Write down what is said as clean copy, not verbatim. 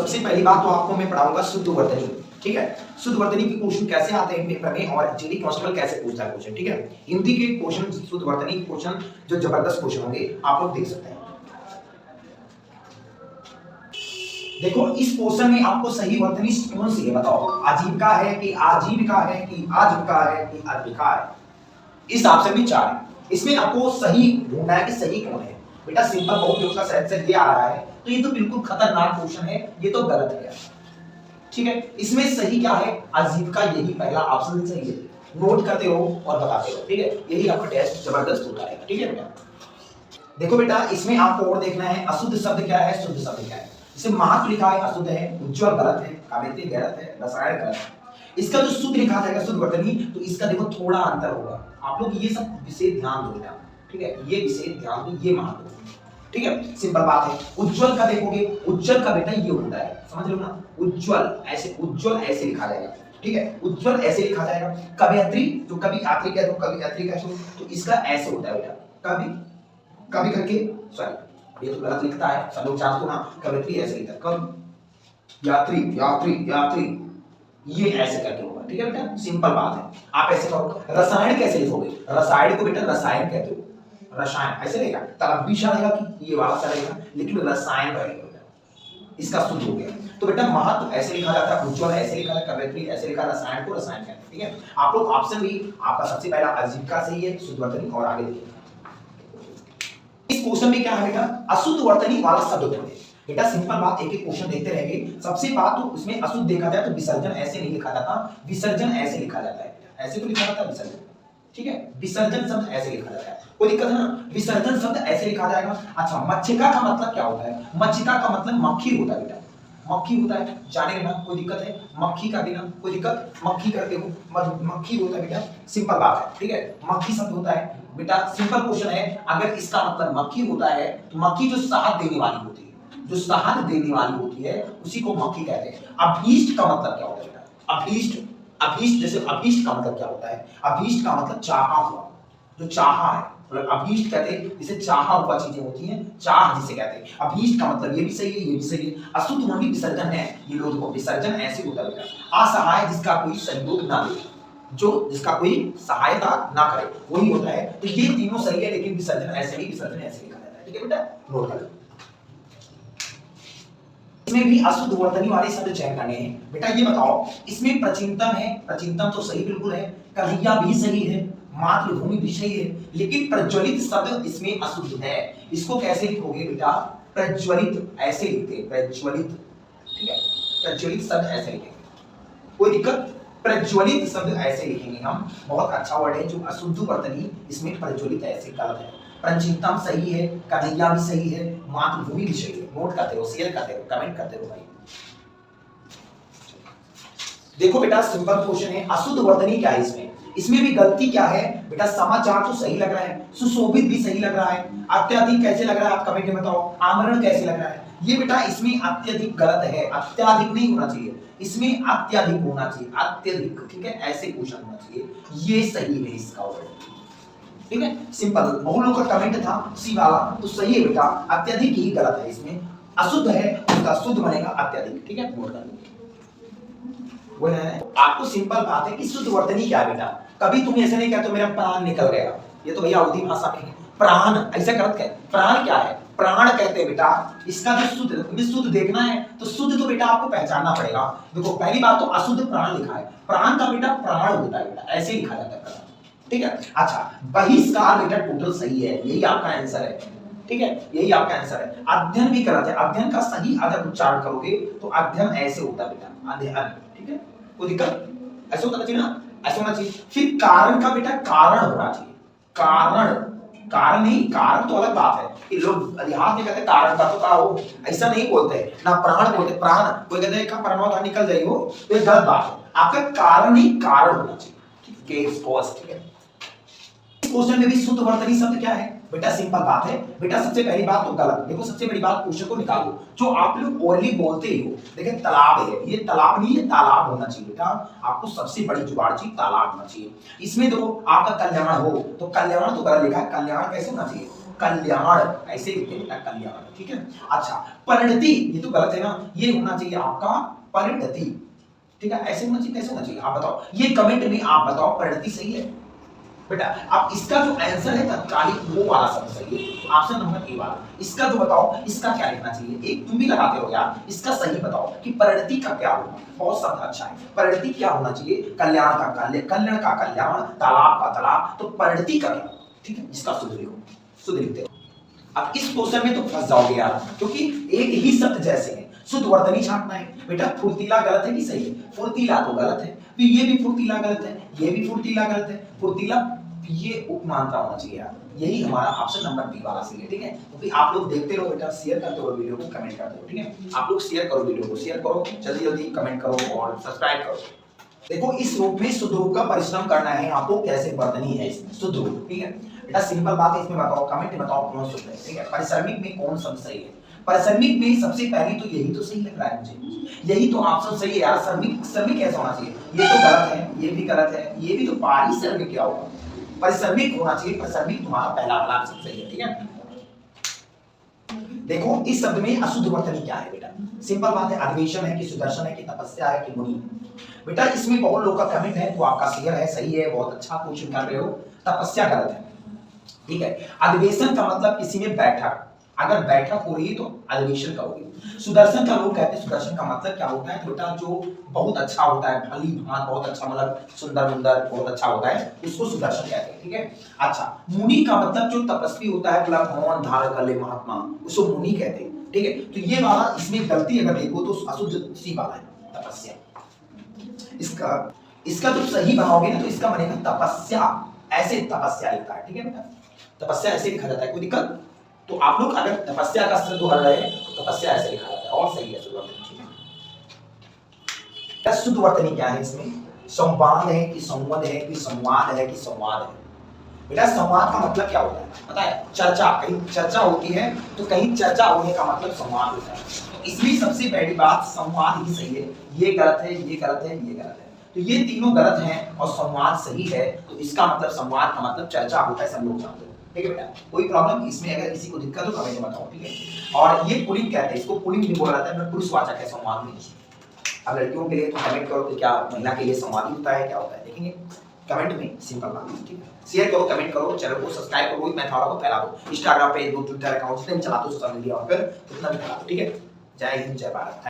सबसे पहली बात तो आपको मैं पढ़ाऊंगा शुद्ध वर्तनी, ठीक है। शुद्ध वर्तनी के क्वेश्चन कैसे आते हैं पेपर में और जीडी कांस्टेबल कैसे पूछता है क्वेश्चन, ठीक है। हिंदी के क्वेश्चन, शुद्ध वर्तनी के क्वेश्चन जो जबरदस्त क्वेश्चन होंगे आप लोग देख सकते हैं। देखो इस क्वेश्चन में आपको सही वर्तनी कौन सी है बताओ, आजीविका है कि आजीविका है कि आजीविका है कि आजीविका है। इस ऑप्शन में 4 है, इसमें आपको सही ढूंढना है कि सही कौन है। बेटा सिंपल बहुत जो का सेंसर ये आ रहा है तो ये तो बिल्कुल खतरनाक क्वेश्चन है, ये तो गलत है, ठीक है। इसमें सही क्या है, आजीविका, यही पहला ऑप्शन सही है। नोट करते रहो और बताते रहो, ठीक है। यही आपका टेस्ट जबरदस्त होता है, ठीक है बेटा। देखो बेटा इसमें आपको और देखना है अशुद्ध शब्द क्या है, शुद्ध शब्द क्या है। इसे महत्व लिखा है अशुद्ध है, उज्ज्वल गलत है, काव्यति गलत है, रसायन गलत है। इसका जो शुद्ध लिखा जाएगा शुद्ध वर्तनी, तो इसका देखो थोड़ा अंतर होगा। आप लोग ये सब विषय ध्यान दो बेटा, ठीक है। ये विषय ध्यान दो, ये महत्व, ठीक है। सिंपल बात है। उज्ज्वल का देखोगे, उज्ज्वल का बेटा ये होता है, समझ लो ना, उज्ज्वल ऐसे लिखा जाएगा, ठीक है। उज्ज्वल ऐसे लिखा जाएगा। कवयत्री, जो कवि आत्री कह दो, कवि यात्री कह दो, तो इसका ऐसे होता है बेटा, कवि करके, सॉरी ये तो गलत लिखता है, सब लोग जानते हो ना, कवयत्री ऐसे लिखता है, कवि यात्री ये ऐसे करके होगा, ठीक है बेटा। सिंपल बात है, आप ऐसे करो। रसायन कैसे लिखोगे, रसायन को बेटा रसायन कहते हो, रसायन ऐसे रहेगा, तब भी रहेगा कि ये वाला रहेगा, लेकिन रसायन रहेगा बेटा, इसका शुद्ध हो गया। तो बेटा महत्व ऐसे लिखा जाता है, उज्ज्वल ऐसे लिखा है, कवयत्री ऐसे लिखा, रसायन को रसायन कहते हैं, ठीक है। आप लोग ऑप्शन भी आपका सबसे पहला आजीविका सही है, शुद्ध वर्तनी, और आगे देखिए इस क्वेश्चन में क्या है बेटा, अशुद्ध वर्तनी वाला शब्द ढूंढे। बेटा सिंपल बात, एक एक क्वेश्चन देखते रहेंगे। सबसे बात तो उसमें अशुद्ध देखा जाए तो विसर्जन ऐसे नहीं लिखा जाता, विसर्जन ऐसे लिखा जाता है, ऐसे तो लिखा जाता है विसर्जन, ठीक है। विसर्जन शब्द ऐसे लिखा जाता है, कोई दिक्कत है ना, विसर्जन शब्द ऐसे लिखा जाएगा। अच्छा मच्छिका का मतलब क्या होता है, मच्छिका का मतलब मक्खी होता है बेटा, मक्खी होता है, जाने ना, कोई दिक्कत है, मक्खी का देना कोई दिक्कत, मक्खी करके हो, मक्खी होता है बेटा, सिंपल बात है, ठीक है। मक्खी शब्द होता है बेटा, सिंपल क्वेश्चन है। अगर इसका मतलब मक्खी होता है तो मक्खी जो शहद देने वाली होती है, जो शहद देने वाली होती है उसी को मक्खी कहते हैं। अभीष्ट का मतलब क्या होता है बेटा, अभीष्ट जैसे अभीष्ट का मतलब क्या होता है, अभीष्ट का मतलब चाहा हुआ, जो चाहा है, मतलब अभीष्ट कहते हैं जिसे चाहा हुआ चीजें होती हैं, चाह जिसे कहते हैं। अभीष्ट का मतलब ये भी सही है, ये भी सही है। अशुद्ध वही विसर्जन है, ये लोग को विसर्जन ऐसे होता है बेटा, असहाय जिसका कोई सहयोग ना दे, जो जिसका कोई सहायता ना करे वही होता है। तो ये तीनों सही है, लेकिन विसर्जन ऐसे नहीं, विसर्जन ऐसे लिखा जाता है, ठीक है बेटा, नोट कर लो। इसमें भी अशुद्ध वर्तनी वाले शब्द चयन करने हैं बेटा। ये बताओ इसमें प्रचिंतन है, प्रचिंतन तो सही बिल्कुल है, कन्हैया भी सही है, मातृभूमि भी सही है, लेकिन प्रज्वलित शब्द इसमें अशुद्ध है। इसको कैसे लिखोगे बेटा, प्रज्वलित ऐसे लिखते हैं, प्रज्वलित, ठीक है, प्रज्वलित शब्द ऐसे लिखेंगे, कोई दिक्कत, प्रज्वलित शब्द ऐसे लिखेंगे हम, बहुत अच्छा वर्ड है। जो अशुद्ध वर्तनी इसमें प्रज्वलित ऐसे गलत है। प्रचिंतन सही है, कन्हैया भी सही है, मातृभूमि भी सही है। नोट करते रहो, शेयर करते रहो, कमेंट करते रहो भाई। देखो बेटा सिंपल क्वेश्चन है, अशुद्ध वर्तनी क्या है इसमें, इसमें भी गलती क्या है बेटा, समाचार तो सही लग रहा है, सुशोभित भी सही लग रहा है, अत्यधिक कैसे लग रहा है आप कमेंट में बताओ, आमरण कैसे लग रहा है। ये बेटा इसमें अत्यधिक गलत है, अत्यधिक नहीं होना चाहिए, इसमें अत्यधिक होना चाहिए, अत्यधिक, ठीक है, ऐसे क्वेश्चन होना चाहिए, ये सही है इसका वर्ड, ठीक है। सिंपल, बहुत लोगों का कमेंट था सी वाला, तो सही है बेटा, अत्यधिक ही गलत है, इसमें अशुद्ध है, उसका शुद्ध बनेगा अत्यधिक, ठीक है, नोट कर लो। वो है आपको सिंपल बात है कि शुद्ध वर्तनी क्या है बेटा, कभी तुम ऐसे नहीं कहते मेरा प्राण निकल गया, ये तो भैया अवधी भाषा में है, प्राण ऐसे गलत है। प्राण क्या है, प्राण कहते हैं बेटा, इसका जो शुद्ध, तुम्हें शुद्ध देखना है तो शुद्ध तो बेटा आपको पहचानना पड़ेगा। देखो पहली बात तो अशुद्ध प्राण लिखा है, प्राण का बेटा प्राण होता है बेटा, ऐसे लिखा जाता है प्राण, ठीक है। अच्छा बहिष्कार बेटा टोटल सही है, यही आपका आंसर है, ठीक है, यही आपका आंसर है। अध्ययन भी गलत है, अध्ययन का सही अगर उच्चारण करोगे तो अध्ययन ऐसे होता है बेटा, अध्ययन, ठीक है, कोई दिक्कत, ऐसे होना चाहिए ना, ऐसे होना चाहिए। फिर कारण का बेटा कारण होना चाहिए, कारण, कारण नहीं, कारण तो अलग बात है कि लोग देहात में कहते हैं कारण का, तो का हो ऐसा नहीं बोलते ना, प्राण बोलते, प्राण, कोई कहते हैं का परमात्मा निकल जाई हो, तो ये गलत बात है, आपका कारण नहीं कारण होना चाहिए, ठीक है। क्वेश्चन में भी शुद्ध वर्तनी शब्द क्या है बेटा, सिंपल बात है बेटा, सबसे पहली बात तो गलत। देखो सबसे बड़ी बात, क्वेश्चन को निकालो, जो आप लोग ओरली बोलते ही हो, देखिए तालाब है, ये तालाब नहीं है, तालाब होना चाहिए बेटा, आपको सबसे बड़ी जुगाड़ चीज तालाब होना चाहिए। इसमें देखो आपका कल्याण हो, तो कल्याण तो गलत लिखा है, कल्याण कैसे होना चाहिए, कल्याण ऐसे लिखते बेटा, कल्याण, ठीक है। अच्छा, परिणति ये तो गलत है ना, ये होना चाहिए आपका परिणति, ठीक है, ऐसे होना चाहिए, कैसे होना चाहिए आप बताओ, ये कमेंट में आप बताओ, परिणति सही है बेटा। अब इसका जो आंसर है तत्कालिक वो वाला सब सही है, ऑप्शन नंबर ए वाला। इसका जो बताओ, इसका क्या लिखना चाहिए, एक तुम भी लगाते हो यार, इसका सही बताओ कि परिणति का क्या होगा। बहुत शब्द अच्छा है, परिणति क्या होना चाहिए, कल्याण का कल्याण, कल्याण का कल्याण, तालाब का तालाब, तो परिणति का क्या, ठीक है, इसका शुद्ध लिखो, शुद्ध लिखते हो। अब इस क्वेश्चन में तो फंस जाओगे यार, क्योंकि एक ही शब्द जैसे है, शुद्ध वर्तनी छांटना है बेटा। फुर्तीला गलत है कि सही है, फुर्तीला तो गलत है, तो ये भी फुर्तीला गलत है, ये भी फुर्तीला गलत है, फुर्तीला ये उपमान का होना चाहिए यार, यही हमारा ऑप्शन नंबर बी वाला सही है, ठीक है। क्योंकि आप लोग देखते रहो बेटा, शेयर करते रहो वीडियो को, कमेंट करते रहो, ठीक है। आप लोग शेयर करो वीडियो को, शेयर करो, जल्दी जल्दी कमेंट करो और सब्सक्राइब करो। देखो इस रूप में शुद्ध रूप का परिश्रम करना है आपको, कैसे वर्तनी है इसमें शुद्ध रूप, ठीक है बेटा। सिंपल बात है, इसमें बताओ, कमेंट में बताओ कौन शुद्ध है, ठीक है। परिश्रमिक में कौन शब्द सही है, परिश्रमिक में सबसे पहले तो यही तो सही लग रहा है मुझे, यही तो ऑप्शन सही है यार। श्रमिक, श्रमिक कैसा होना चाहिए, ये तो गलत है, ये भी गलत है, ये भी तो पारिश्रमिक क्या होगा, परिश्रमिक होना चाहिए, परिश्रमिक तुम्हारा पहला वाला ऑप्शन सही है, ठीक है। देखो इस शब्द में अशुद्ध वर्तनी क्या है बेटा, सिंपल बात है, अधिवेशन है कि सुदर्शन है कि तपस्या है कि मुनि बेटा। इसमें बहुत लोग का कमेंट है, तो आपका शेयर है, सही है, बहुत अच्छा क्वेश्चन कर रहे हो। तपस्या गलत है, ठीक है। अधिवेशन का मतलब किसी में बैठक, अगर बैठक हो रही है तो अधिवेशन करोगे। सुदर्शन का लोग कहते हैं, सुदर्शन का मतलब क्या होता है तो बेटा, जो बहुत अच्छा होता है, भली भांत बहुत अच्छा, मतलब सुंदर मुंदर बहुत अच्छा होता है, उसको सुदर्शन कहते हैं, ठीक है। अच्छा, मुनि का मतलब जो तपस्वी होता है, मतलब मौन धारण कर ले महात्मा, उसको मुनि कहते हैं, ठीक है। तो ये वाला इसमें गलती अगर देखो तो अशुद्ध सी वाला है तपस्या। इसका जो सही बनाओगे ना तो इसका बनेगा तपस्या, ऐसे तपस्या लिखता है, ठीक है बेटा, तपस्या ऐसे लिखा जाता है, कोई दिक्कत। तो आप लोग अगर तपस्या का शब्द हल रहे तो तपस्या ऐसे लिखा जाता है, और सही है शुद्ध वर्तनी, ठीक है। क्या शुद्ध वर्तनी क्या है इसमें, संवाद है कि संवाद है कि संवाद है कि संवाद है बेटा। संवाद का मतलब क्या होता है पता है, चर्चा, कहीं चर्चा होती है तो कहीं चर्चा होने का मतलब संवाद होता है। तो इसमें सबसे पहली बात संवाद ही सही है, ये गलत है, ये गलत है, ये गलत है, तो ये तीनों गलत हैं और संवाद सही है, तो इसका मतलब संवाद का मतलब चर्चा होता है, सब लोग जानते हो, ठीक है बेटा। कोई प्रॉब्लम इसमें अगर किसी को दिक्कत हो कमेंट में बताओ, ठीक है। और ये पुलिंग कहते हैं, इसको पुलिंग भी बोला जाता है, पुरुषवाचक है संवाद में। अब लड़कियों के लिए तो कमेंट करो कि क्या महिला के लिए संवाद होता है, क्या होता है, देखेंगे कमेंट में, सिंपल बात है, ठीक है। शेयर करो, कमेंट करो, चैनल को सब्सक्राइब करो, रोहित मैथाला को फैला दो, इंस्टाग्राम पे, फेसबुक, ट्विटर अकाउंट जितने भी चलाते हो सोशल मीडिया पर, उतना भी फैला दो, ठीक है। जय हिंद, जय भारत।